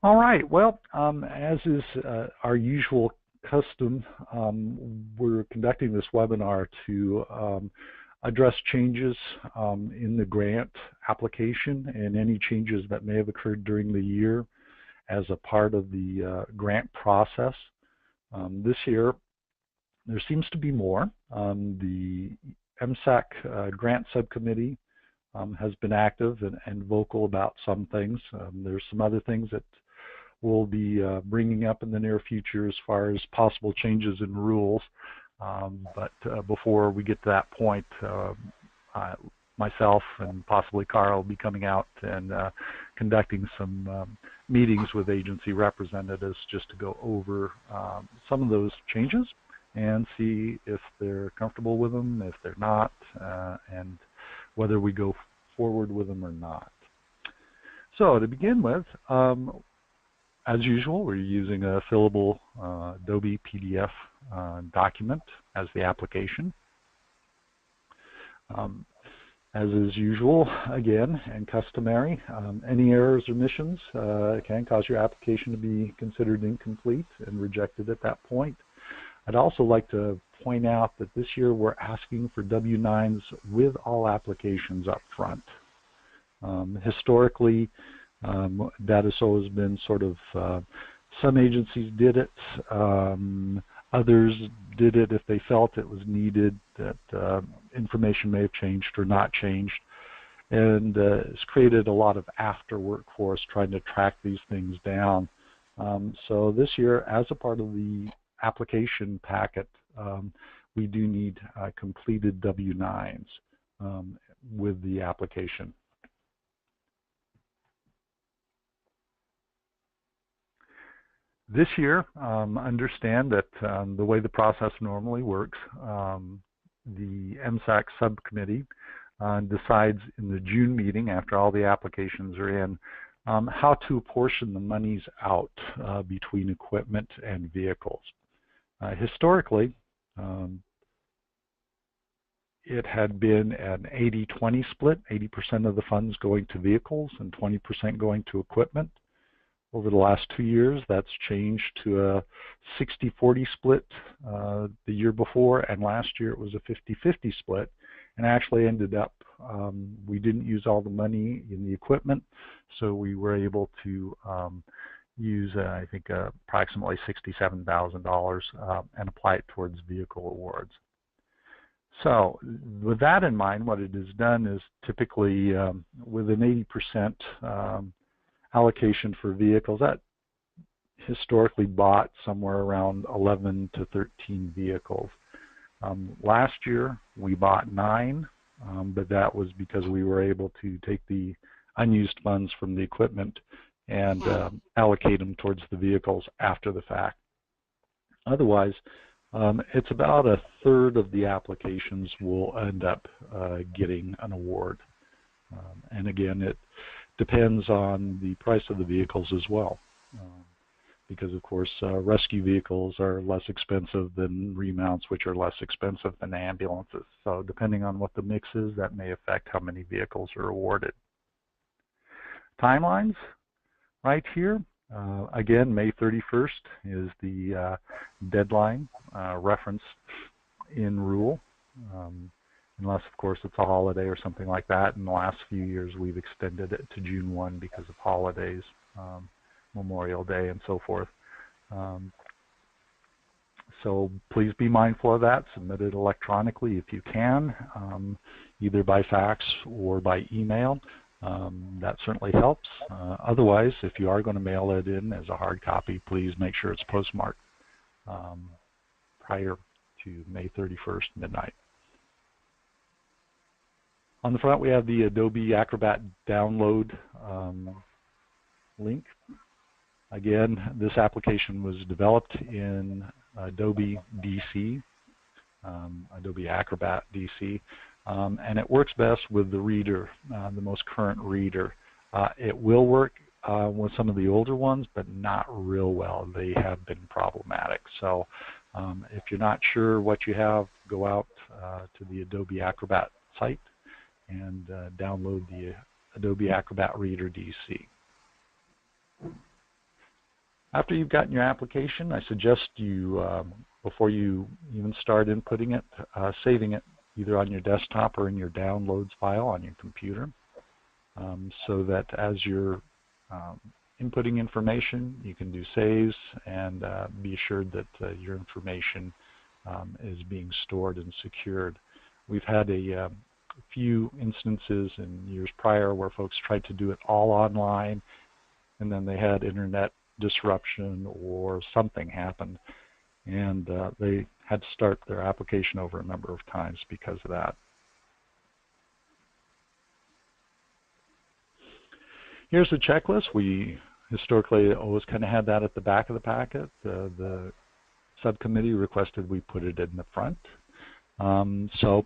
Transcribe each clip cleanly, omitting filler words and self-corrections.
All right, well, as is our usual custom, we're conducting this webinar to address changes in the grant application and any changes that may have occurred during the year as a part of the grant process. This year, there seems to be more. The EMSIII Grant Subcommittee has been active and vocal about some things. There's some other things that we'll be bringing up in the near future as far as possible changes in rules. But before we get to that point, myself and possibly Carl will be coming out and conducting some meetings with agency representatives just to go over some of those changes and see if they're comfortable with them, if they're not, and whether we go forward with them or not. So to begin with, as usual, we're using a fillable Adobe PDF document as the application. As is usual, again, and customary, any errors or omissions can cause your application to be considered incomplete and rejected at that point. I'd also like to point out that this year we're asking for W-9s with all applications up front. Historically, DataSO has been sort of, some agencies did it, others did it if they felt it was needed, that information may have changed or not changed, and it's created a lot of after work for us trying to track these things down. So this year, as a part of the application packet, we do need completed W-9s with the application. This year, understand that the way the process normally works, the EMSIII subcommittee decides in the June meeting, after all the applications are in, how to apportion the monies out between equipment and vehicles. Historically, it had been an 80-20 split, 80% of the funds going to vehicles and 20% going to equipment. Over the last 2 years, that's changed to a 60-40 split the year before, and last year it was a 50-50 split, and actually ended up, we didn't use all the money in the equipment, so we were able to use, I think, approximately $67,000 and apply it towards vehicle awards. So with that in mind, what it has done is typically with an 80% allocation for vehicles, that historically bought somewhere around 11 to 13 vehicles. Last year we bought 9, but that was because we were able to take the unused funds from the equipment and allocate them towards the vehicles after the fact. Otherwise, it's about a third of the applications will end up getting an award. And again, it depends on the price of the vehicles as well, because of course rescue vehicles are less expensive than remounts, which are less expensive than ambulances. So depending on what the mix is, that may affect how many vehicles are awarded. Timelines right here. Again, May 31st is the deadline referenced in rule. Unless, of course, it's a holiday or something like that. In the last few years, we've extended it to June 1 because of holidays, Memorial Day, and so forth. So please be mindful of that. Submit it electronically if you can, either by fax or by email. That certainly helps. Otherwise, if you are going to mail it in as a hard copy, please make sure it's postmarked prior to May 31st midnight. On the front, we have the Adobe Acrobat download link. Again, this application was developed in Adobe DC, Adobe Acrobat DC, and it works best with the reader, the most current reader. It will work with some of the older ones, but not real well. They have been problematic. So if you're not sure what you have, go out to the Adobe Acrobat site and download the Adobe Acrobat Reader DC. After you've gotten your application, I suggest you, before you even start inputting it, saving it either on your desktop or in your downloads file on your computer, so that as you're inputting information, you can do saves and be assured that your information is being stored and secured. We've had a few instances in years prior where folks tried to do it all online, and then they had internet disruption or something happened, and they had to start their application over a number of times because of that. Here's the checklist. We historically always kind of had that at the back of the packet. The subcommittee requested we put it in the front. So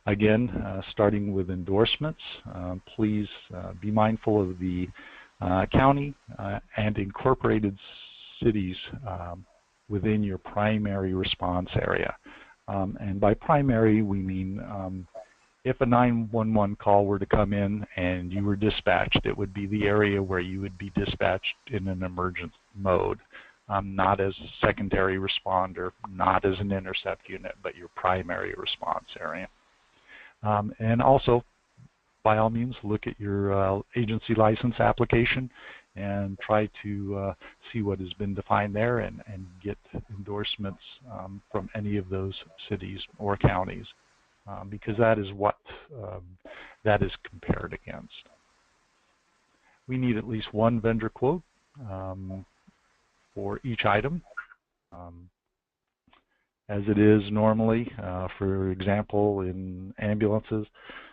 again, starting with endorsements, please be mindful of the county and incorporated cities within your primary response area. And by primary, we mean if a 911 call were to come in and you were dispatched, it would be the area where you would be dispatched in an emergent mode, not as a secondary responder, not as an intercept unit, but your primary response area. And also, by all means, look at your agency license application and try to see what has been defined there and get endorsements from any of those cities or counties, because that is what that is compared against. We need at least one vendor quote for each item, as it is normally. For example, in ambulances,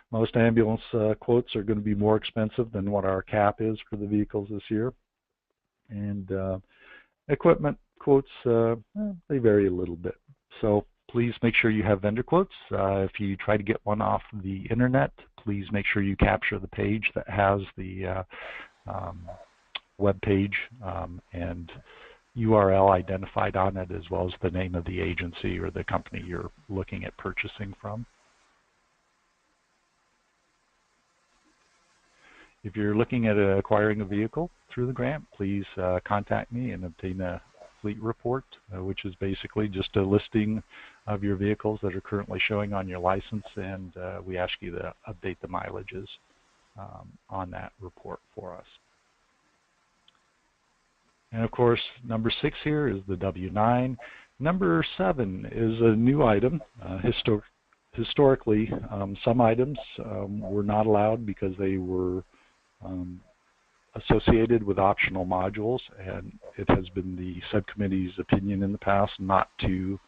most ambulance quotes are going to be more expensive than what our cap is for the vehicles this year. And equipment quotes, they vary a little bit. So please make sure you have vendor quotes. If you try to get one off the internet, please make sure you capture the page that has the web page and URL identified on it, as well as the name of the agency or the company you're looking at purchasing from. If you're looking at acquiring a vehicle through the grant, please contact me and obtain a fleet report, which is basically just a listing of your vehicles that are currently showing on your license, and we ask you to update the mileages on that report for us. And of course, number 6 here is the W-9. Number 7 is a new item. Historically, some items were not allowed because they were associated with optional modules, and it has been the subcommittee's opinion in the past not to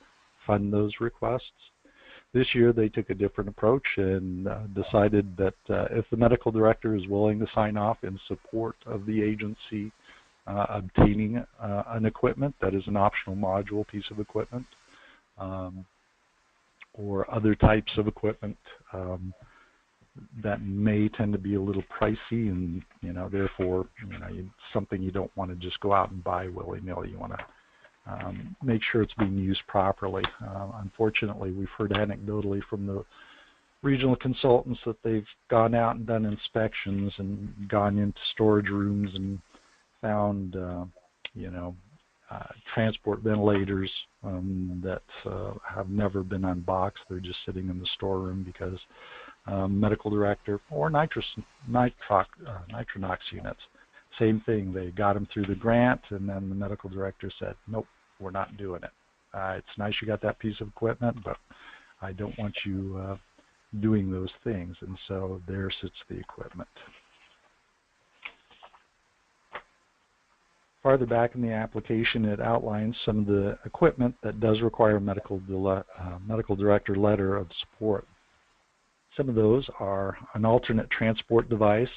fund those requests. This year they took a different approach and decided that if the medical director is willing to sign off in support of the agency obtaining an equipment that is an optional module piece of equipment, or other types of equipment that may tend to be a little pricey, and therefore something you don't want to just go out and buy willy-nilly. You want to make sure it's being used properly. Unfortunately, we've heard anecdotally from the regional consultants that they've gone out and done inspections and gone into storage rooms and found transport ventilators that have never been unboxed. They're just sitting in the storeroom because medical director or nitronox units, same thing. They got them through the grant, and then the medical director said, nope, we're not doing it. It's nice you got that piece of equipment, but I don't want you doing those things. And so there sits the equipment. Farther back in the application, it outlines some of the equipment that does require a medical director letter of support. Some of those are an alternate transport device,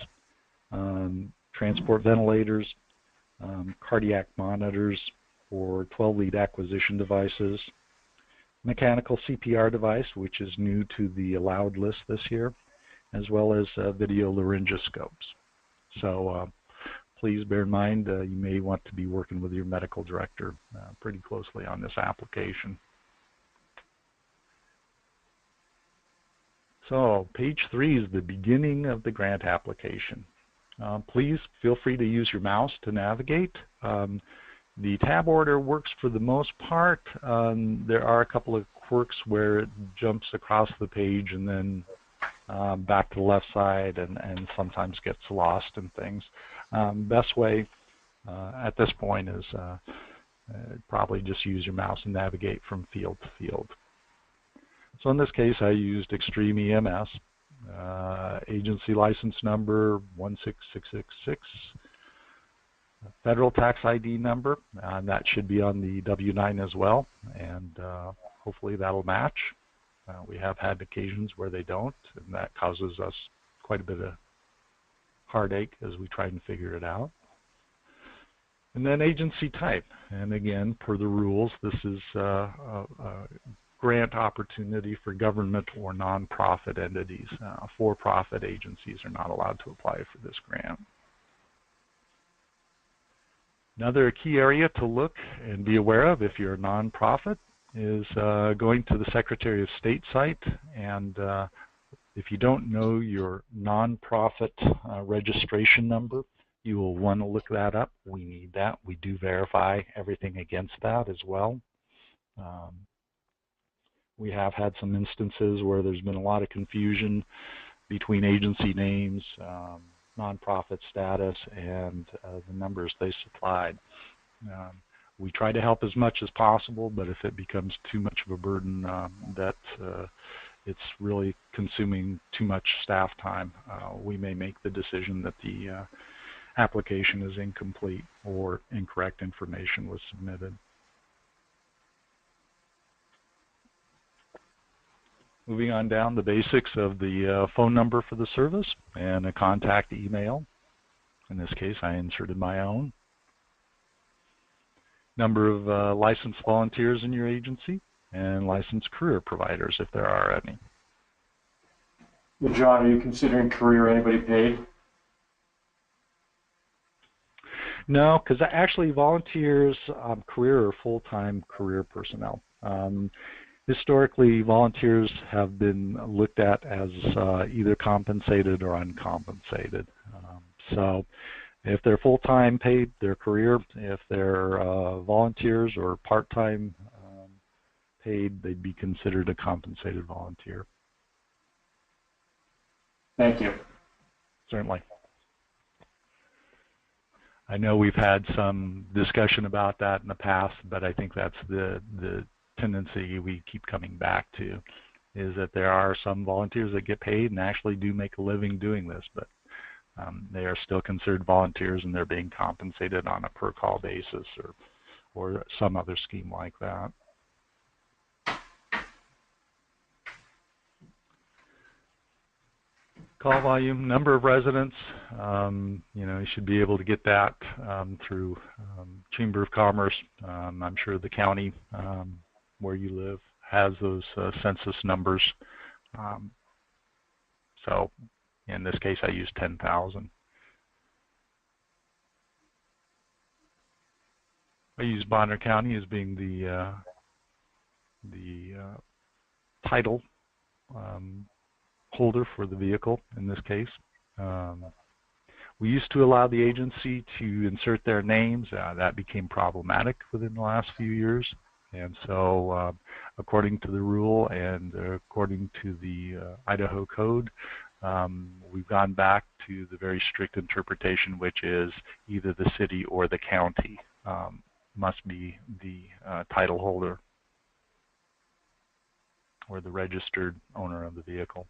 transport ventilators, cardiac monitors or 12-lead acquisition devices, mechanical CPR device, which is new to the allowed list this year, as well as video laryngoscopes. So please bear in mind you may want to be working with your medical director pretty closely on this application. So page 3 is the beginning of the grant application. Please feel free to use your mouse to navigate. The tab order works for the most part. There are a couple of quirks where it jumps across the page and then back to the left side and sometimes gets lost in things. Best way at this point is probably just use your mouse and navigate from field to field. So in this case, I used Extreme EMS, agency license number 16666, federal tax ID number, and that should be on the W-9 as well, and hopefully that'll match. We have had occasions where they don't, and that causes us quite a bit of heartache as we try and figure it out. And then agency type, and again, per the rules, this is a grant opportunity for government or nonprofit entities. For-profit agencies are not allowed to apply for this grant. Another key area to look and be aware of if you're a nonprofit is going to the Secretary of State site, and if you don't know your nonprofit registration number, you will want to look that up. We need that. We do verify everything against that as well. We have had some instances where there's been a lot of confusion between agency names, nonprofit status, and the numbers they supplied. We try to help as much as possible, but if it becomes too much of a burden that it's really consuming too much staff time, we may make the decision that the application is incomplete or incorrect information was submitted. Moving on down, the basics of the phone number for the service and a contact email. In this case, I inserted my own. Number of licensed volunteers in your agency and licensed career providers, if there are any. John, are you considering career anybody paid? No, because actually volunteers, career or full-time career personnel. Historically, volunteers have been looked at as either compensated or uncompensated. So if they're full-time paid, they're career. If they're volunteers or part-time paid, they'd be considered a compensated volunteer. Thank you. Certainly. I know we've had some discussion about that in the past, but I think that's the tendency we keep coming back to, is that there are some volunteers that get paid and actually do make a living doing this, but they are still considered volunteers and they're being compensated on a per call basis or some other scheme like that. Call volume, number of residents, you should be able to get that through Chamber of Commerce. I'm sure the county where you live has those census numbers. So in this case, I use 10,000. I use Bonner County as being the title holder for the vehicle in this case. We used to allow the agency to insert their names. That became problematic within the last few years. And so according to the rule and according to the Idaho Code, we've gone back to the very strict interpretation, which is either the city or the county must be the title holder or the registered owner of the vehicle.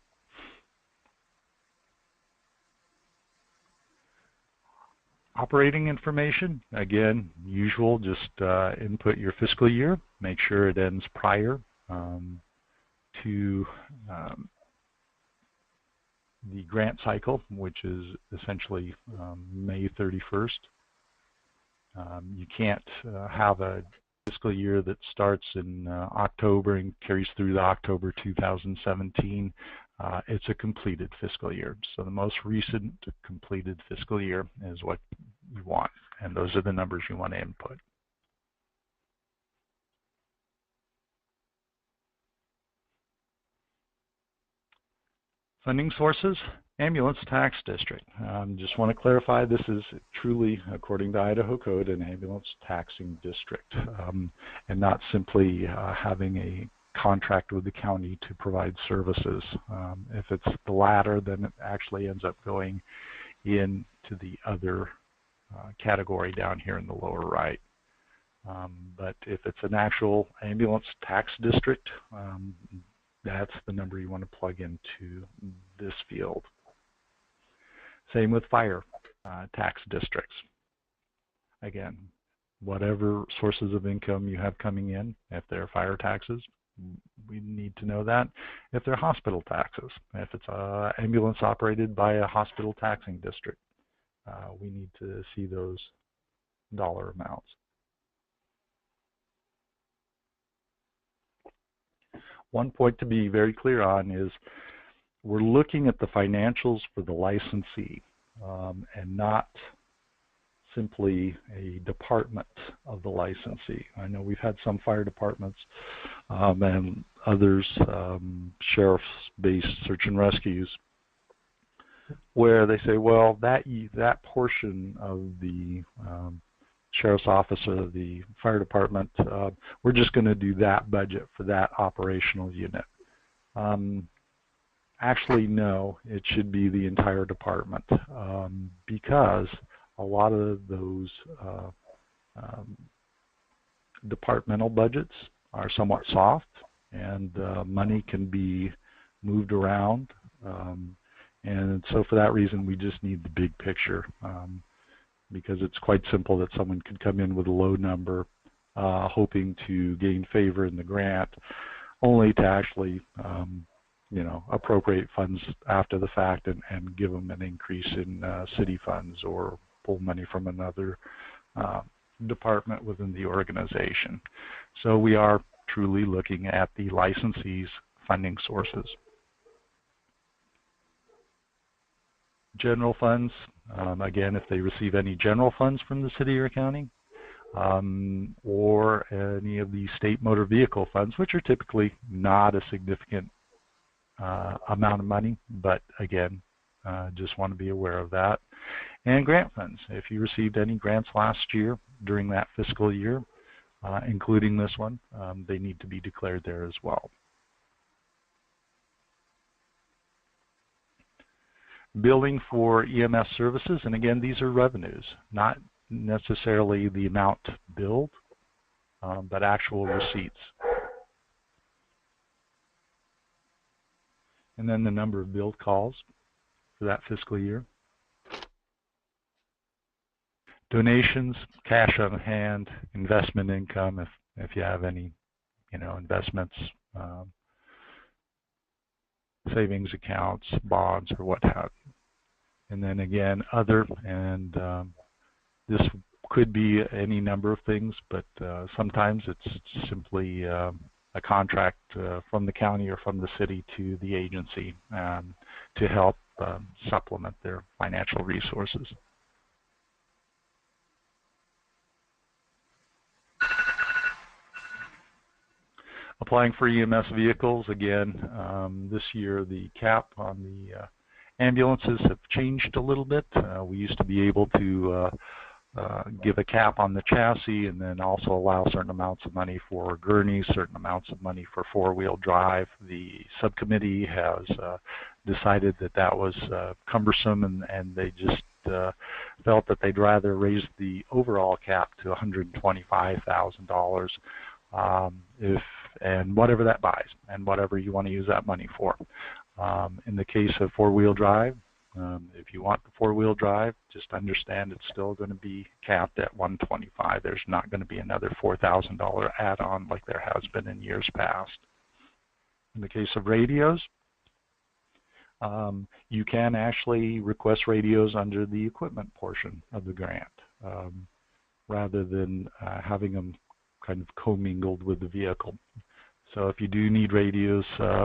Operating information, again, usual, just input your fiscal year, make sure it ends prior to the grant cycle, which is essentially May 31st. You can't have a fiscal year that starts in October and carries through to October 2017. It's a completed fiscal year. So the most recent completed fiscal year is what you want, and those are the numbers you want to input. Funding sources, Ambulance tax district. Just want to clarify, this is truly, according to Idaho Code, an ambulance taxing district, and not simply having a contract with the county to provide services. If it's the latter, then it actually ends up going into the other category down here in the lower right. But if it's an actual ambulance tax district, that's the number you want to plug into this field. Same with fire tax districts. Again, whatever sources of income you have coming in, if they're fire taxes, we need to know that. If they're hospital taxes, if it's an ambulance operated by a hospital taxing district, we need to see those dollar amounts. One point to be very clear on is we're looking at the financials for the licensee and not simply a department of the licensee. I know we've had some fire departments and others, sheriff's-based search and rescues, where they say, well, that portion of the sheriff's office or the fire department, we're just going to do that budget for that operational unit. Actually, no, it should be the entire department because a lot of those departmental budgets are somewhat soft and money can be moved around. And so for that reason, we just need the big picture because it's quite simple that someone could come in with a low number hoping to gain favor in the grant, only to actually appropriate funds after the fact and give them an increase in city funds or pull money from another department within the organization. So we are truly looking at the licensee's funding sources. General funds, again, if they receive any general funds from the city or county, or any of the state motor vehicle funds, which are typically not a significant amount of money, but again, just want to be aware of that. And grant funds. If you received any grants last year during that fiscal year, including this one, they need to be declared there as well. Billing for EMS services, and again, these are revenues, not necessarily the amount billed, but actual receipts. And then the number of billed calls for that fiscal year. Donations, cash on hand, investment income, if you have any, investments, savings accounts, bonds, or what have you. And then again, other, and this could be any number of things, but sometimes it's simply a contract from the county or from the city to the agency to help supplement their financial resources. Applying for EMS vehicles, again, this year the cap on the ambulances have changed a little bit. We used to be able to give a cap on the chassis and then also allow certain amounts of money for gurneys, certain amounts of money for four-wheel drive. The subcommittee has decided that that was cumbersome, and they just felt that they'd rather raise the overall cap to $125,000 and whatever that buys and whatever you want to use that money for. In the case of four-wheel drive, if you want the four-wheel drive, just understand it's still going to be capped at $125,000. There's not going to be another $4,000 add-on like there has been in years past. In the case of radios, you can actually request radios under the equipment portion of the grant rather than having them kind of commingled with the vehicle. So if you do need radios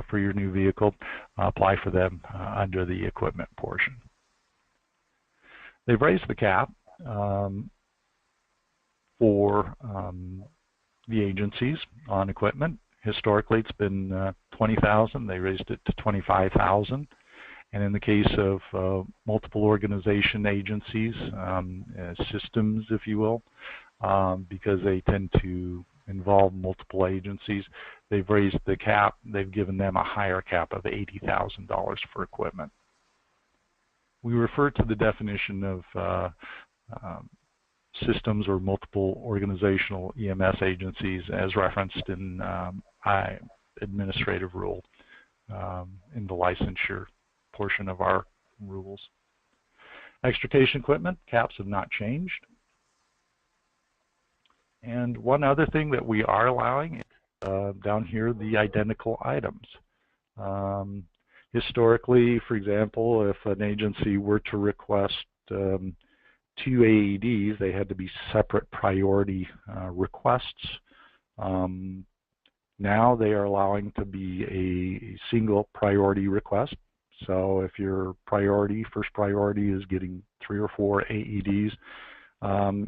for your new vehicle, apply for them under the equipment portion. They've raised the cap for the agencies on equipment. Historically, it's been $20,000. They raised it to $25,000. And in the case of multiple organization agencies, systems, if you will, because they tend to involve multiple agencies, they've raised the cap. They've given them a higher cap of $80,000 for equipment. We refer to the definition of systems or multiple organizational EMS agencies as referenced in administrative rule in the licensure portion of our rules. Extrication equipment caps have not changed. And one other thing that we are allowing is down here, the identical items. Historically, for example, if an agency were to request 2 AEDs, they had to be separate priority requests. Now they are allowing to be a single priority request. So if your first priority is getting 3 or 4 AEDs,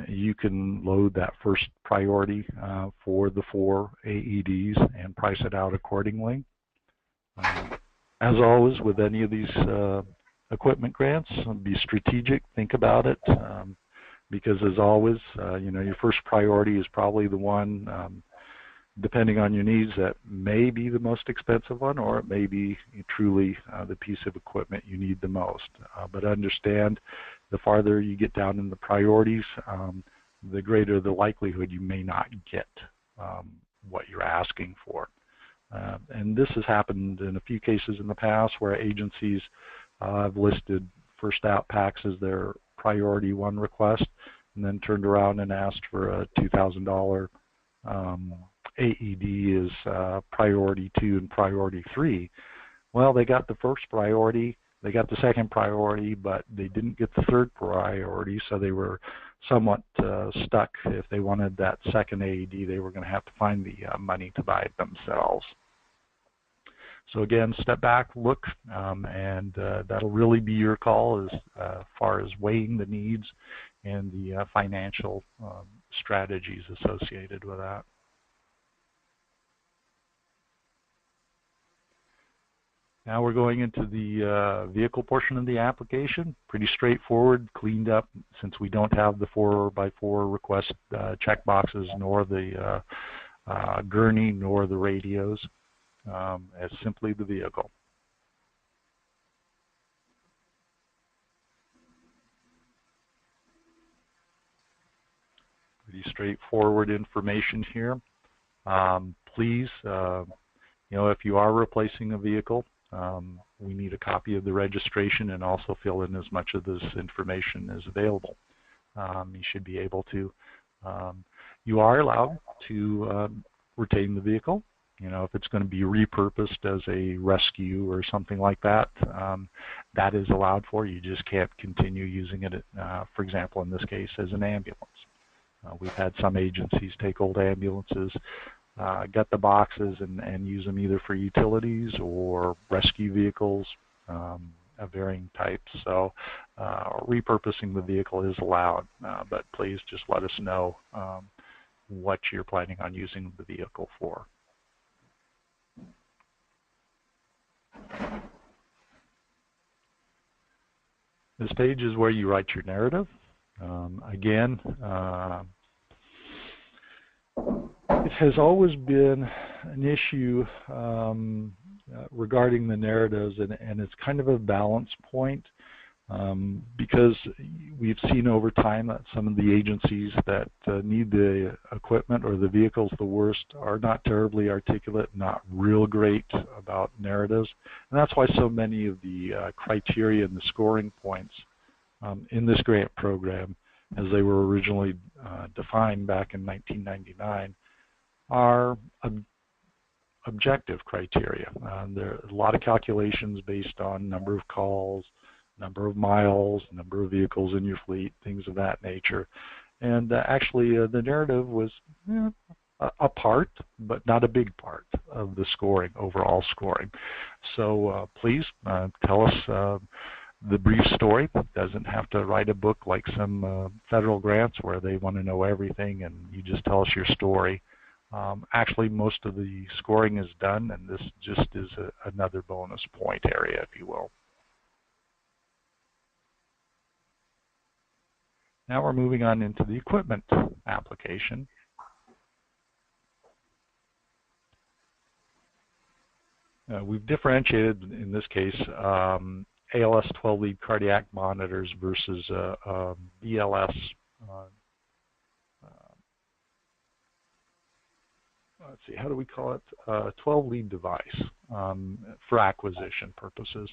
you can load that first priority for the 4 AEDs and price it out accordingly. As always with any of these equipment grants, be strategic, think about it, because as always, your first priority is probably the one, depending on your needs, that may be the most expensive one, or it may be truly the piece of equipment you need the most. But understand, the farther you get down in the priorities, the greater the likelihood you may not get what you're asking for. And this has happened in a few cases in the past where agencies have listed first out packs as their priority 1 request, and then turned around and asked for a $2,000 AED is priority 2 and priority 3. Well, they got the first priority, they got the second priority, but they didn't get the third priority, so they were somewhat stuck. If they wanted that second AED, they were going to have to find the money to buy it themselves. So again, step back, look, and that'll really be your call as far as weighing the needs and the financial strategies associated with that. Now we're going into the vehicle portion of the application. Pretty straightforward, cleaned up, since we don't have the 4x4 request check boxes, nor the gurney, nor the radios, as simply the vehicle. Pretty straightforward information here. Please, if you are replacing a vehicle, we need a copy of the registration, and also fill in as much of this information as available. You should be able to. You are allowed to retain the vehicle. If it's going to be repurposed as a rescue or something like that, that is allowed for. You just can't continue using it, for example, in this case, as an ambulance. We've had some agencies take old ambulances, get the boxes and use them either for utilities or rescue vehicles of varying types. So repurposing the vehicle is allowed, but please just let us know what you're planning on using the vehicle for. This page is where you write your narrative. Again, it has always been an issue regarding the narratives, and it's kind of a balance point, because we've seen over time that some of the agencies that need the equipment or the vehicles the worst are not terribly articulate, not real great about narratives. And that's why so many of the criteria and the scoring points in this grant program, as they were originally defined back in 1999, are objective criteria. There are a lot of calculations based on number of calls, number of miles, number of vehicles in your fleet, things of that nature. And actually the narrative was a part, but not a big part of the scoring, overall scoring. So please tell us the brief story. It doesn't have to write a book like some federal grants where they want to know everything and you just tell us your story. Actually, most of the scoring is done, and this just is another bonus point area, if you will. Now we're moving on into the equipment application. We've differentiated, in this case, ALS 12-lead cardiac monitors versus BLS, let's see, how do we call it? 12-lead device for acquisition purposes.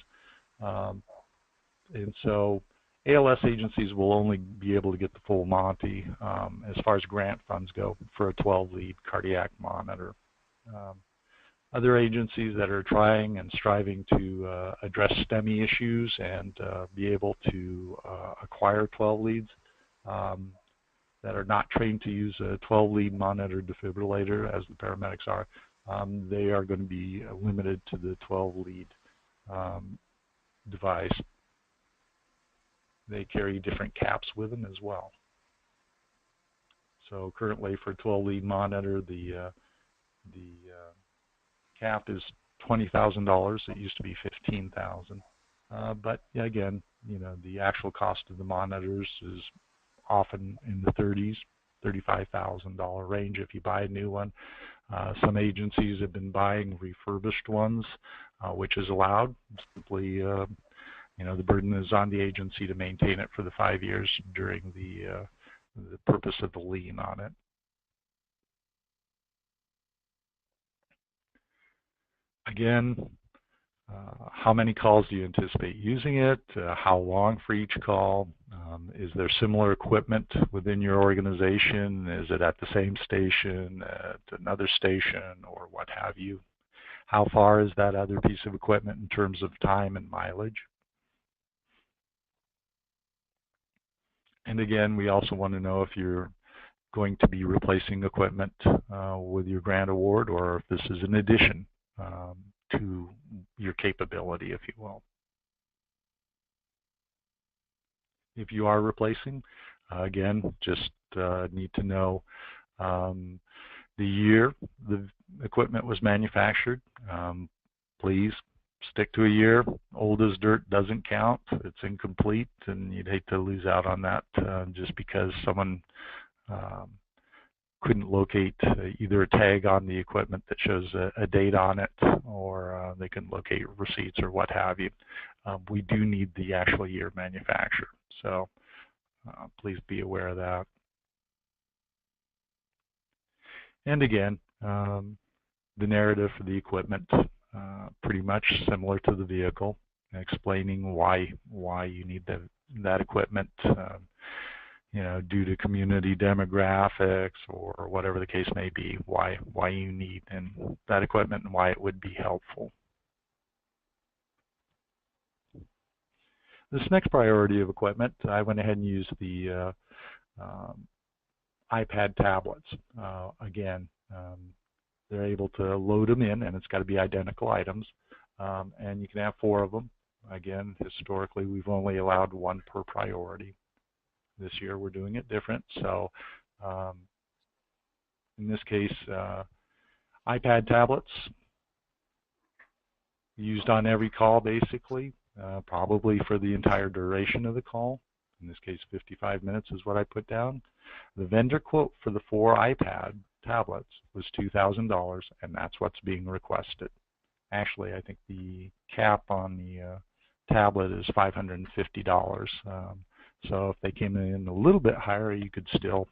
And so ALS agencies will only be able to get the full Monty as far as grant funds go for a 12-lead cardiac monitor. Other agencies that are trying and striving to address STEMI issues and be able to acquire 12 leads that are not trained to use a 12-lead monitor defibrillator, as the paramedics are, they are going to be limited to the 12-lead device. They carry different caps with them as well. So currently for a 12-lead monitor, the cap is $20,000. It used to be $15,000. But yeah, again, you know, the actual cost of the monitors is often in the $35,000 range if you buy a new one. Some agencies have been buying refurbished ones, which is allowed. Simply, you know, the burden is on the agency to maintain it for the 5 years during the purpose of the lien on it. Again, how many calls do you anticipate using it? How long for each call? Is there similar equipment within your organization? Is it at the same station, at another station, or what have you? How far is that other piece of equipment in terms of time and mileage? And again, we also want to know if you're going to be replacing equipment with your grant award, or if this is an addition to your capability, if you will. If you are replacing, again, just need to know the year the equipment was manufactured. Please stick to a year. Old as dirt doesn't count. It's incomplete, and you'd hate to lose out on that just because someone couldn't locate either a tag on the equipment that shows a date on it, or they couldn't locate receipts or what have you. We do need the actual year manufacture, so please be aware of that. And again, the narrative for the equipment, pretty much similar to the vehicle, explaining why you need that equipment. You know, due to community demographics or whatever the case may be, why you need that equipment and why it would be helpful. This next priority of equipment, I went ahead and used the iPad tablets. Again, they're able to load them in, and it's got to be identical items, and you can have 4 of them. Again, historically, we've only allowed 1 per priority. This year we're doing it different. So in this case, iPad tablets used on every call basically, probably for the entire duration of the call. In this case, 55 minutes is what I put down. The vendor quote for the 4 iPad tablets was $2,000, and that's what's being requested. Actually, I think the cap on the tablet is $550. So if they came in a little bit higher, you could still,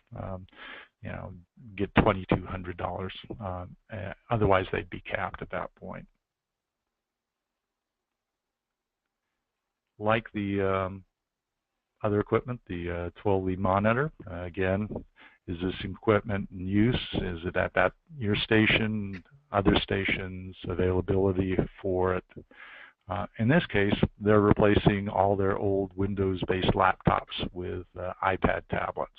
you know, get $2,200. Otherwise, they'd be capped at that point. Like the other equipment, the 12-lead monitor, again, is this equipment in use? Is it at your station, other stations, availability for it? In this case, they're replacing all their old Windows-based laptops with iPad tablets.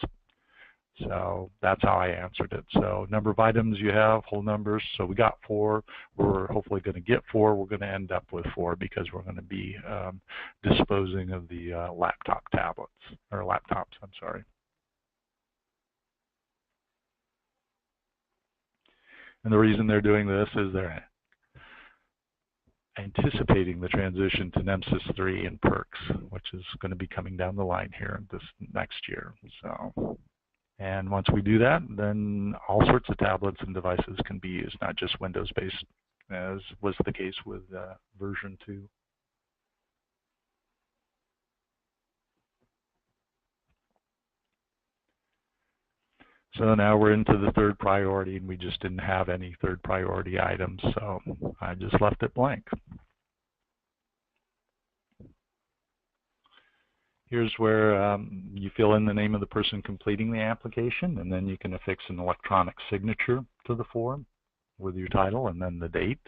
So that's how I answered it. So number of items you have, whole numbers. So we got 4. We're hopefully going to get 4. We're going to end up with 4 because we're going to be disposing of the laptop tablets, or laptops, I'm sorry. And the reason they're doing this is they're anticipating the transition to EMSIII and PERCs, which is going to be coming down the line here this next year. So, and once we do that, then all sorts of tablets and devices can be used, not just Windows-based, as was the case with version 2. So now we're into the third priority, and we just didn't have any third priority items, so I just left it blank. Here's where you fill in the name of the person completing the application, and then you can affix an electronic signature to the form with your title and then the date.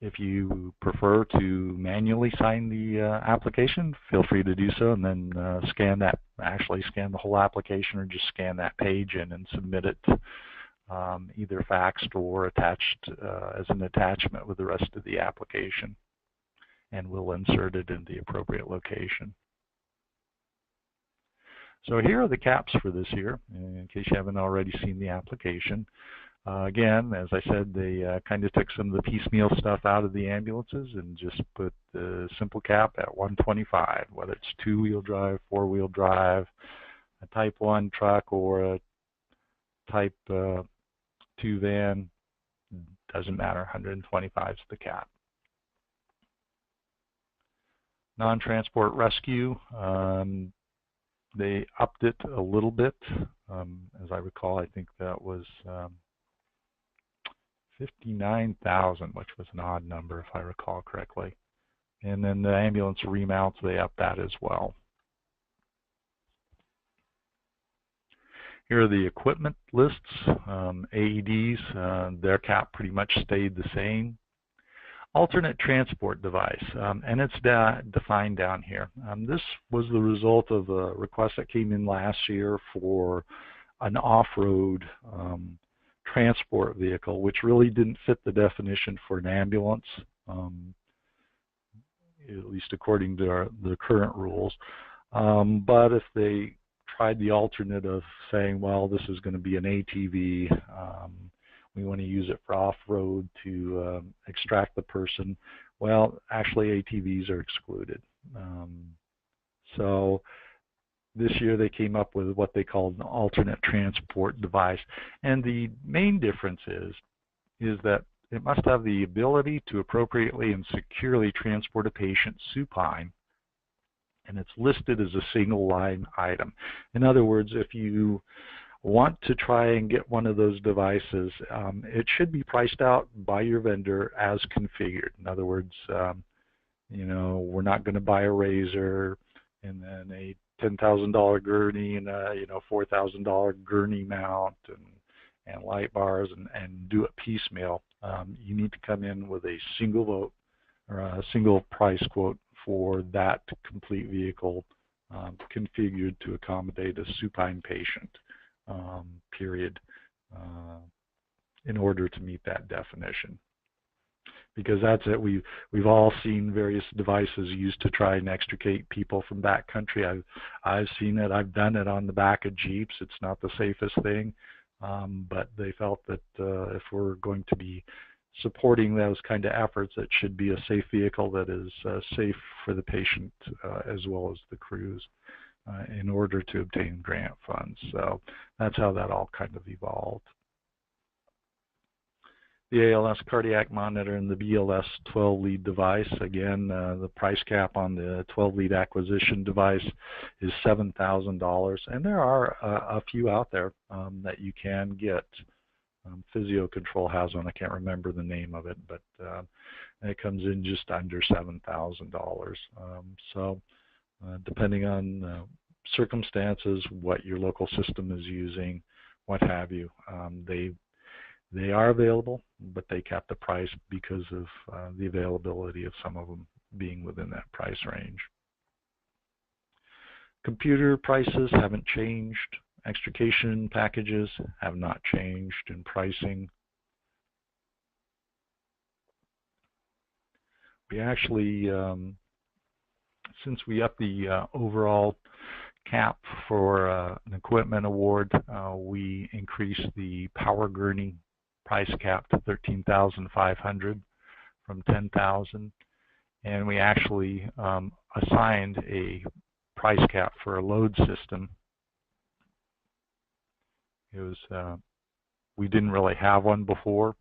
If you prefer to manually sign the application, feel free to do so, and then actually scan the whole application, or just scan that page in and submit it either faxed or attached as an attachment with the rest of the application, and we'll insert it in the appropriate location. So here are the caps for this year, in case you haven't already seen the application. Again, as I said, they kind of took some of the piecemeal stuff out of the ambulances and just put the simple cap at 125, whether it's two-wheel drive, four-wheel drive, a Type 1 truck, or a Type 2 van, doesn't matter, 125 is the cap. Non-transport rescue, they upped it a little bit. As I recall, I think that was 59,000, which was an odd number if I recall correctly. And then the ambulance remounts, they upped that as well. Here are the equipment lists. AEDs, their cap pretty much stayed the same. Alternate transport device, and it's defined down here. This was the result of a request that came in last year for an off-road transport vehicle, which really didn't fit the definition for an ambulance, at least according to the current rules. But if they tried the alternate of saying, well, this is going to be an ATV, we want to use it for off-road to extract the person, well, actually ATVs are excluded. So this year they came up with what they called an alternate transport device. And the main difference is that it must have the ability to appropriately and securely transport a patient supine, and it's listed as a single line item. In other words, if you want to try and get one of those devices, it should be priced out by your vendor as configured. In other words, you know, we're not going to buy a razor and then a $10,000 gurney and a $4,000 gurney mount and light bars and do it piecemeal. You need to come in with a single vote or a single price quote for that complete vehicle, configured to accommodate a supine patient, period, in order to meet that definition. Because that's it. We've all seen various devices used to try and extricate people from backcountry. I've seen it. I've done it on the back of Jeeps. It's not the safest thing, but they felt that if we're going to be supporting those kind of efforts, it should be a safe vehicle that is safe for the patient as well as the crews, in order to obtain grant funds. So that's how that all kind of evolved. The ALS cardiac monitor and the BLS 12-lead device, again, the price cap on the 12-lead acquisition device is $7,000, and there are a few out there that you can get. Physio Control has one. I can't remember the name of it, but it comes in just under $7,000. So depending on circumstances, what your local system is using, what have you, they are available, but they cap the price because of the availability of some of them being within that price range. Computer prices haven't changed. Extrication packages have not changed in pricing. We actually, since we upped the overall cap for an equipment award, we increased the power gurney price cap to $13,500 from $10,000, and we actually assigned a price cap for a load system. It was we didn't really have one before,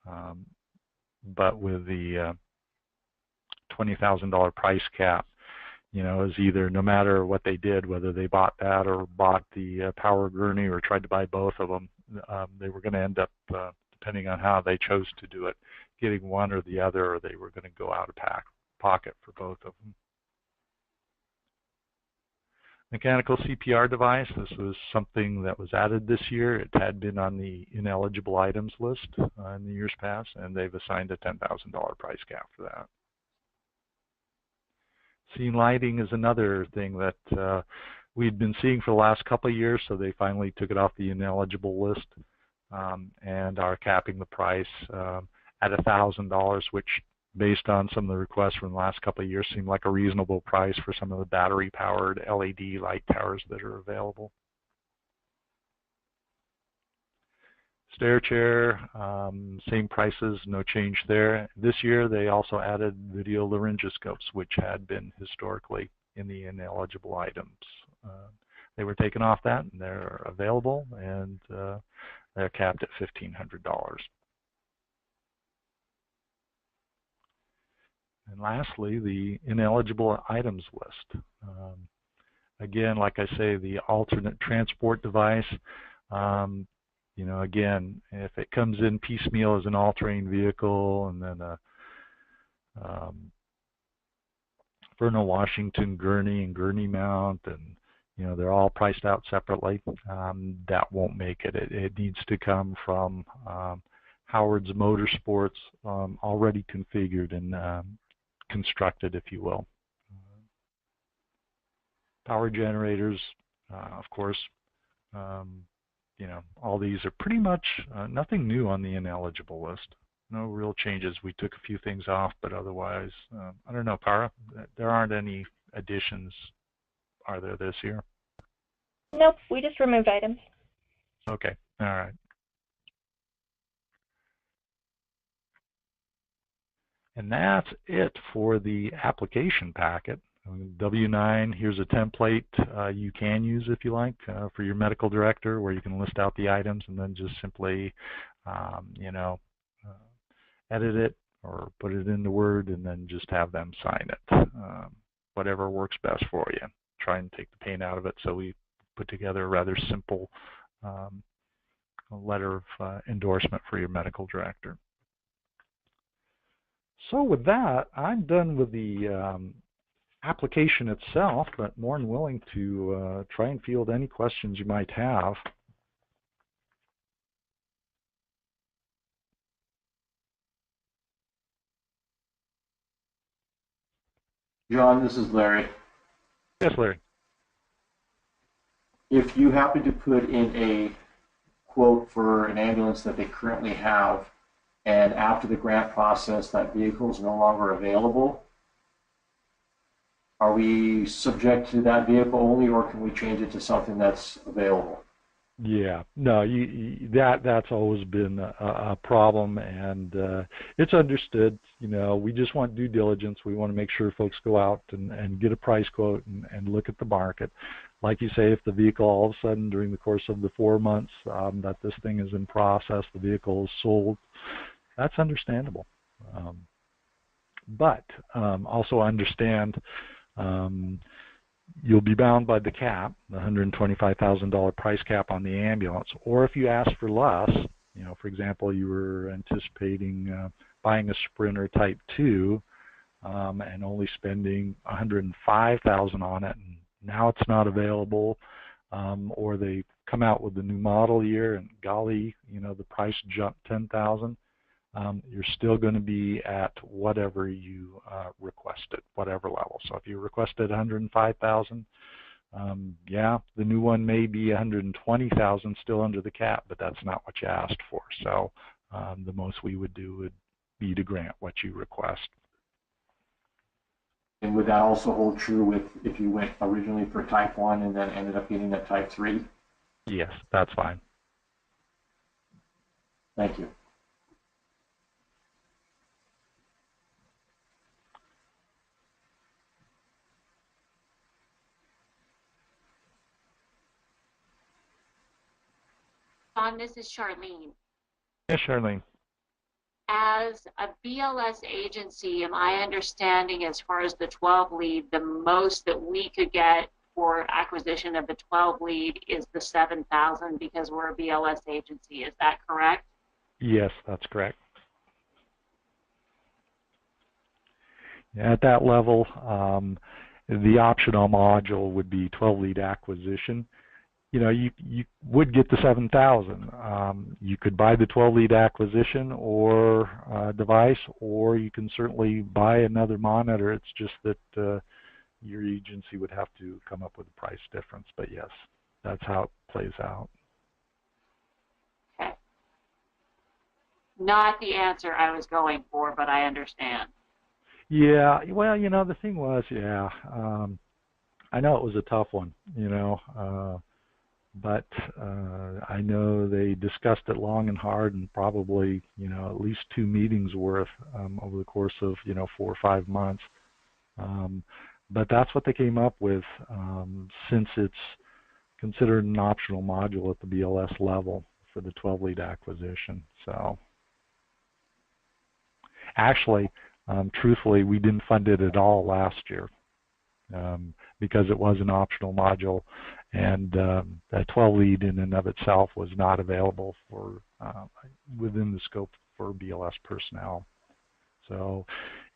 but with the $20,000 price cap, you know, is either, no matter what they did, whether they bought that or bought the power gurney or tried to buy both of them, they were going to end up, depending on how they chose to do it, getting one or the other, or they were going to go out of pocket for both of them. Mechanical CPR device, this was something that was added this year. It had been on the ineligible items list in the years past, and they've assigned a $10,000 price cap for that. Scene lighting is another thing that we'd been seeing for the last couple of years, so they finally took it off the ineligible list and are capping the price at $1,000, which, based on some of the requests from the last couple of years, seemed like a reasonable price for some of the battery-powered LED light towers that are available. Stair chair, same prices, no change there. This year they also added video laryngoscopes, which had been historically in the ineligible items. They were taken off that, and they're available, and they're capped at $1,500. And lastly, the ineligible items list. Again, like I say, the alternate transport device, you know, again, if it comes in piecemeal as an all-terrain vehicle and then a Verno Washington gurney and gurney mount, and you know, they're all priced out separately, that won't make it. It needs to come from Howard's Motorsports, already configured and constructed, if you will. Power generators, of course, you know, all these are pretty much nothing new on the ineligible list. No real changes. We took a few things off, but otherwise, I don't know, Cara, there aren't any additions, are there, this year? Nope, we just removed items. Okay, all right. And that's it for the application packet. W9, here's a template you can use if you like for your medical director, where you can list out the items and then just simply, you know, edit it or put it into Word and then just have them sign it. Whatever works best for you. Try and take the pain out of it. So we put together a rather simple letter of endorsement for your medical director. So with that, I'm done with the application itself, but more than willing to try and field any questions you might have. John, this is Larry. Yes, Larry. If you happen to put in a quote for an ambulance that they currently have, and after the grant process that vehicle is no longer available, are we subject to that vehicle only, or can we change it to something that's available? Yeah, no, that's always been a problem, and it's understood. You know, we just want due diligence. We want to make sure folks go out and get a price quote and look at the market. Like you say, if the vehicle all of a sudden during the course of the 4 months that this thing is in process, the vehicle is sold, that's understandable. But also understand you'll be bound by the cap, the $125,000 price cap on the ambulance, or if you ask for less, you know, for example, you were anticipating buying a Sprinter Type 2 and only spending $105,000 on it, and now it's not available, or they come out with the new model year and golly, you know, the price jumped $10,000. You're still going to be at whatever you requested, whatever level. So if you requested $105,000, yeah, the new one may be $120,000 still under the cap, but that's not what you asked for. So the most we would do would be to grant what you request. And would that also hold true with if you went originally for Type 1 and then ended up getting a Type 3? Yes, that's fine. Thank you. John, this is Charlene. Yeah, Charlene. As a BLS agency, my understanding as far as the 12 lead, the most that we could get for acquisition of the 12 lead is the 7,000 because we're a BLS agency. Is that correct? Yes, that's correct. At that level, the optional module would be 12 lead acquisition. You know, you would get the 7,000. You could buy the 12 lead acquisition or device, or you can certainly buy another monitor. It's just that your agency would have to come up with a price difference. But yes, that's how it plays out. Okay. Not the answer I was going for, but I understand. Yeah, well, you know, the thing was, yeah, I know it was a tough one, you know, but I know they discussed it long and hard, and probably, you know, at least 2 meetings worth over the course of, you know, 4 or 5 months. But that's what they came up with, since it's considered an optional module at the BLS level for the 12 lead acquisition. So actually, truthfully, we didn't fund it at all last year. Because it was an optional module, and that 12 lead in and of itself was not available for within the scope for BLS personnel. So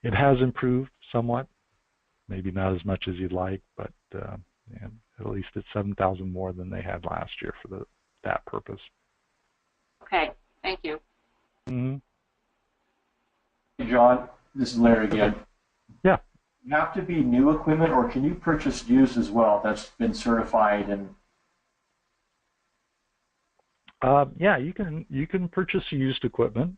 it has improved somewhat, maybe not as much as you'd like, but and at least it's 7,000 more than they had last year for that purpose. Okay, thank you. Mm-hmm. Hey, John, this is Larry again. Yeah. You have to be new equipment, or can you purchase used as well that's been certified? And yeah, you can purchase used equipment.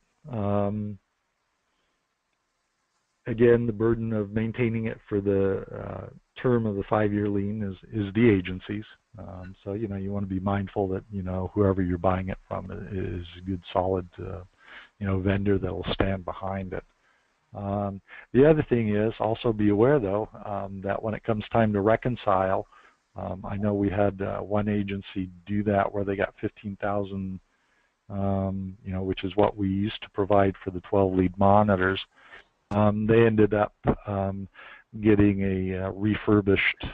Again, the burden of maintaining it for the term of the 5-year lien is the agency's. So you know, you want to be mindful that, you know, whoever you're buying it from is a good, solid, you know, vendor that will stand behind it. The other thing is, also be aware though, that when it comes time to reconcile, I know we had one agency do that where they got 15,000, you know, which is what we used to provide for the 12 lead monitors. They ended up getting a refurbished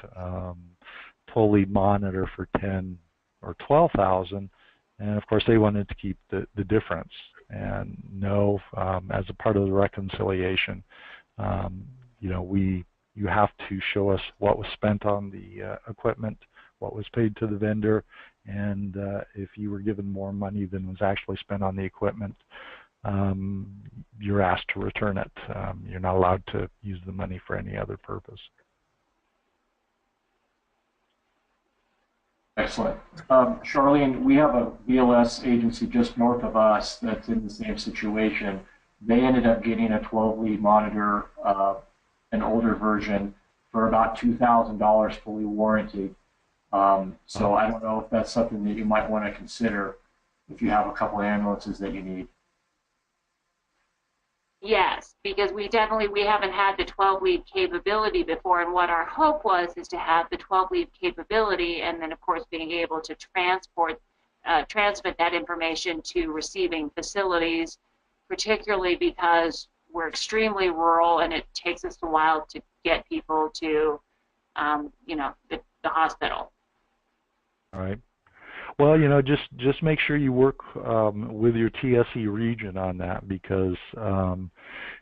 12 lead monitor for 10 or 12,000, and of course they wanted to keep the difference. And no, as a part of the reconciliation, you know, you have to show us what was spent on the equipment, what was paid to the vendor, and if you were given more money than was actually spent on the equipment, you're asked to return it. You're not allowed to use the money for any other purpose. excellent. Charlene, we have a BLS agency just north of us that's in the same situation. They ended up getting a 12 lead monitor, an older version, for about $2,000 fully warranted. So I don't know if that's something that you might want to consider if you have a couple of ambulances that you need. Yes, because we haven't had the 12 lead capability before, and what our hope was is to have the 12 lead capability, and then of course being able to transmit that information to receiving facilities, particularly because we're extremely rural and it takes us a while to get people to, you know, the hospital. All right. Well, you know, just make sure you work with your TSE region on that, because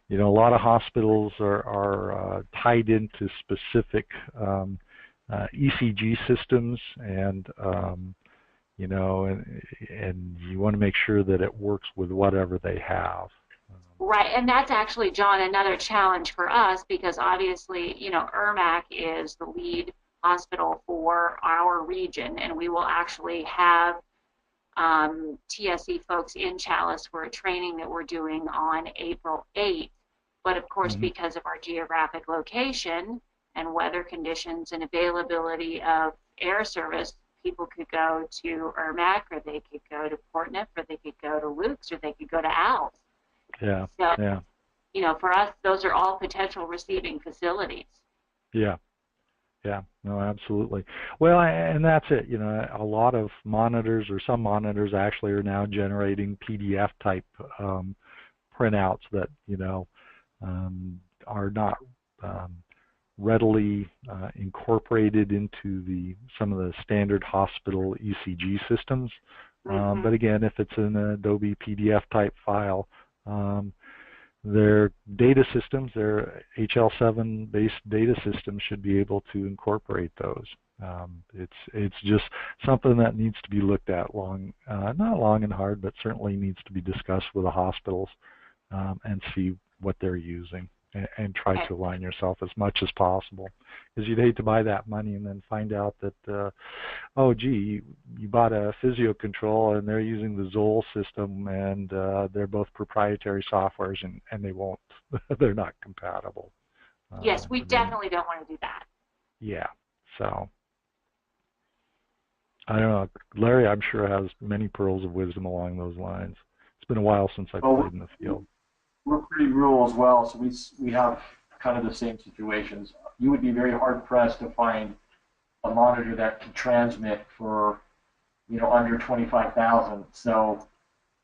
you know, a lot of hospitals are tied into specific ECG systems, and you know, and you want to make sure that it works with whatever they have. Right, and that's actually, John, another challenge for us, because obviously, you know, ERMAC is the lead hospital for our region, and we will actually have TSE folks in Chalice for a training that we're doing on April 8th. But of course, because of our geographic location and weather conditions and availability of air service, people could go to Ermac, or they could go to Portneuf, or they could go to Luke's, or they could go to Al's. Yeah. So, Yeah. you know, for us, those are all potential receiving facilities. Yeah. Yeah, no, absolutely. Well, and that's it. You know, a lot of monitors, or some monitors actually, are now generating PDF type printouts that, you know, are not readily incorporated into some of the standard hospital ECG systems. But again, if it's an Adobe PDF type file, their data systems, their HL7 based data systems, should be able to incorporate those. It's just something that needs to be looked at not long and hard, but certainly needs to be discussed with the hospitals and see what they're using, and try to align yourself as much as possible, because you'd hate to buy that money and then find out that oh gee, you bought a physio control and they're using the Zoll system, and they're both proprietary softwares, and they won't they're not compatible. Yes, we definitely don't want to do that. Yeah, so I don't know, Larry, I'm sure, has many pearls of wisdom along those lines. It's been a while since I played in the field. We're pretty rural as well, so we have kind of the same situations. You would be very hard pressed to find a monitor that can transmit for, you know, under 25,000. So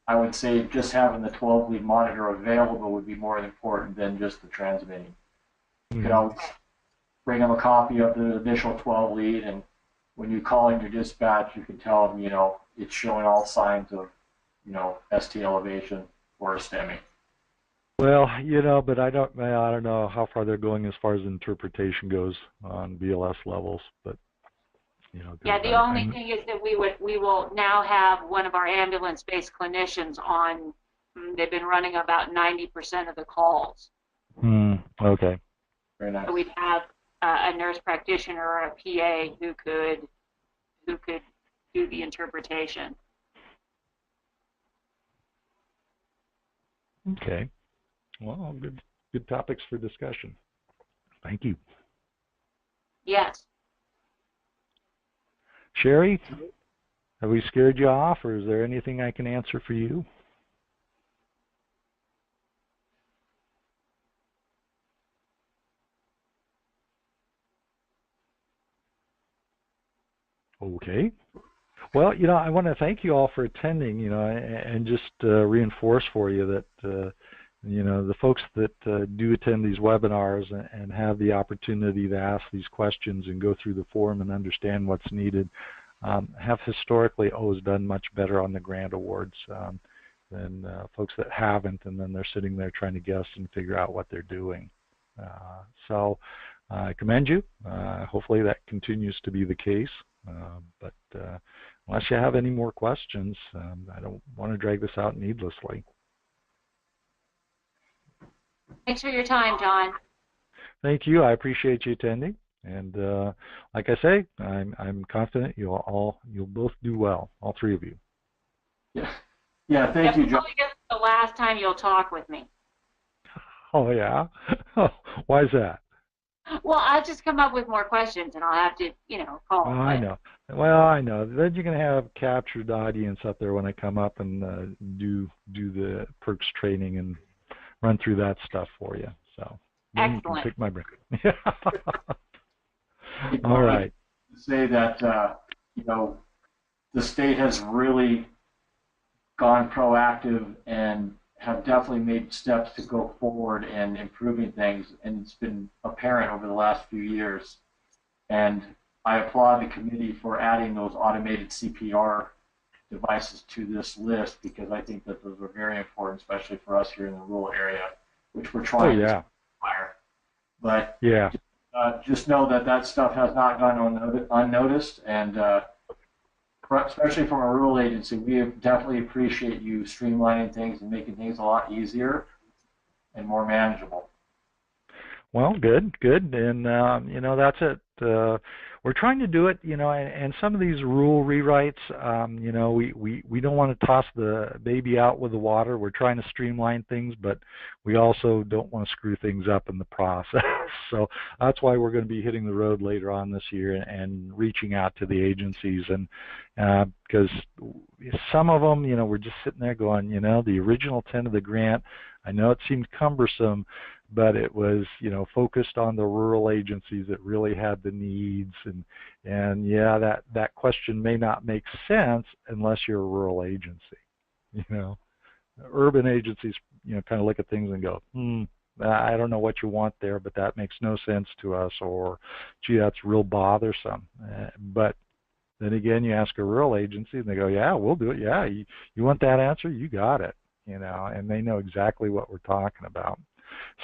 I would say just having the 12-lead monitor available would be more important than just the transmitting. You could always bring them a copy of the initial 12-lead, and when you call in your dispatch, you can tell them, you know, it's showing all signs of, you know, ST elevation or a STEMI. Well, you know, but I don't know how far they're going as far as interpretation goes on BLS levels, but you know. Yeah, the only thing is that we will now have one of our ambulance-based clinicians on. They've been running about 90% of the calls. Okay. Very nice. So we'd have a nurse practitioner or a PA who could do the interpretation. Okay. Well, good topics for discussion. Thank you. Yes. Sherry, have we scared you off, or is there anything I can answer for you? Okay. Well, you know, I want to thank you all for attending, you know, and just reinforce for you that, you know, the folks that do attend these webinars and have the opportunity to ask these questions and go through the form and understand what's needed have historically always done much better on the grant awards than folks that haven't, and then they're sitting there trying to guess and figure out what they're doing. So I commend you. Hopefully that continues to be the case. But unless you have any more questions, I don't want to drag this out needlessly. Thanks for your time, John. Thank you. I appreciate you attending, and like I say, I'm confident you'll both do well, all three of you. Yeah. Thank you, John. I guess the last time you'll talk with me. Oh yeah. Why is that? Well, I'll just come up with more questions, and I'll have to, you know, call. Oh, I know. Well, I know. Then you're going to have captured audience up there when I come up and do the perks training and run through that stuff for you. So then you can pick my brain. All right. Say that you know, the state has really gone proactive and have definitely made steps to go forward and improving things, and it's been apparent over the last few years. And I applaud the committee for adding those automated CPR devices to this list, because I think that those are very important, especially for us here in the rural area, which we're trying to acquire. But yeah, just know that that stuff has not gone unnoticed, and especially from a rural agency, we definitely appreciate you streamlining things and making things a lot easier and more manageable. Well, good, good, and you know, that's it. We're trying to do it, you know, and some of these rule rewrites, you know, we don't want to toss the baby out with the water. We're trying to streamline things, but we also don't want to screw things up in the process. So that's why we're going to be hitting the road later on this year and reaching out to the agencies, and because some of them, you know, we're just sitting there going, you know, the original intent of the grant, I know it seemed cumbersome, but it was, you know, focused on the rural agencies that really had the needs, and yeah, that question may not make sense unless you're a rural agency. You know, urban agencies, you know, kind of look at things and go, I don't know what you want there, but that makes no sense to us, or gee, that's real bothersome. But then again, you ask a rural agency and they go, yeah, we'll do it. Yeah, you want that answer? You got it. You know, and they know exactly what we're talking about.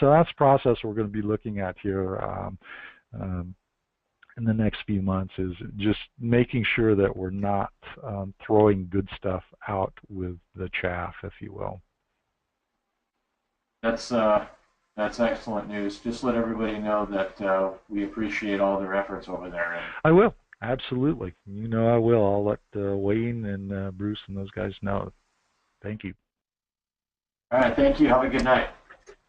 So that's the process we're going to be looking at here in the next few months, is just making sure that we're not throwing good stuff out with the chaff, if you will. That's excellent news. Just let everybody know that we appreciate all their efforts over there. I will, absolutely. You know, I will. I'll let Wayne and Bruce and those guys know. Thank you. All right, thank you. Have a good night.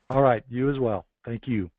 All right, you as well. Thank you.